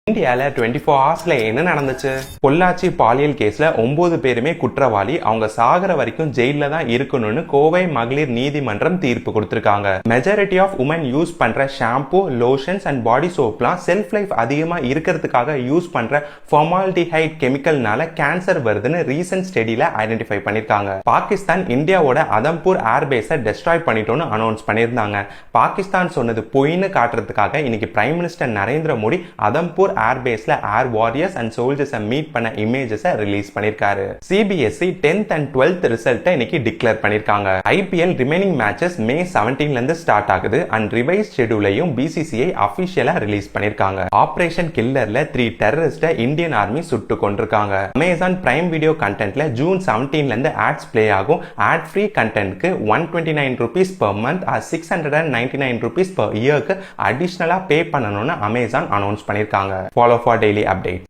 இந்தியால 24 ஹவர்ஸ்ல என்ன நடந்துச்சு? பொள்ளாச்சி பாலியல் கேஸ்ல 9 பேருமே குற்றவாளி, அவங்க சாகர வரைக்கும் ஜெயில தான் இருக்கணும்னு கோவை மகளிர் நீதிமன்றம் தீர்ப்பு கொடுத்திருக்காங்க. மெஜாரிட்டி ஆஃப் உமன் யூஸ் பண்ற ஷாம்பு, லோஷன்ஸ் அண்ட் பாடி சோப்லாம் செல்ஃப் லைஃப் அதிகமா இருக்கிறதுக்காக யூஸ் பண்ற ஃபார்மால்டிஹைட் கெமிக்கல்னால கேன்சர் வருதுன்னு ரீசன்ட் ஸ்டடியில ஐடென்டிஃபை பண்ணிருக்காங்க. பாகிஸ்தான் இந்தியாவோட அதம்பூர் ஏர்பேஸை டெஸ்ட்ராய் பண்ணிட்டோம்னு அனௌன்ஸ் பண்ணியிருந்தாங்க. பாகிஸ்தான் சொன்னது பொய்ன்னு காட்டுறதுக்காக இன்னைக்கு பிரைம் மினிஸ்டர் நரேந்திர மோடி அதம்பூர் ஏர்பேஸ்ல ஏர் வாரியர்ஸ் அண்ட் சோல்ஜர்ஸை மீட் பண்ண இமேஜஸை ரிலீஸ் பண்ணிருக்காரு. சிபிஎஸ்இ 10th and 12th ரிசல்ட்டை இன்னைக்கு டிக்ளேர் பண்ணிருக்காங்க. ஐபிஎல் ரிமைனிங் மேட்சஸ் May 17 இருந்து ஸ்டார்ட் ஆகுது அண்ட் ரிவைஸ் ஷெட்யூலையும் பிசிசிஐ அபிஷியலா ரிலீஸ் பண்ணிருக்காங்க. ஆபரேஷன் கில்லர்ல 3 டெரரிஸ்ட இந்தியன் ஆர்மி சுட்டு கொண்டிருக்காங்க. அமேசான் பிரைம் வீடியோ கண்டென்ட்ல June 17 இருந்து ஆட்ஸ் பிளே ஆகும். ஆட் ஃப்ரீ கண்டென்ட்க்கு ₹129 per month or ₹699 per yearக்கு அடிஷனலா பே பண்ணணும்னு அமேசான் அனௌன்ஸ் பண்ணிருக்காங்க. Follow for daily updates.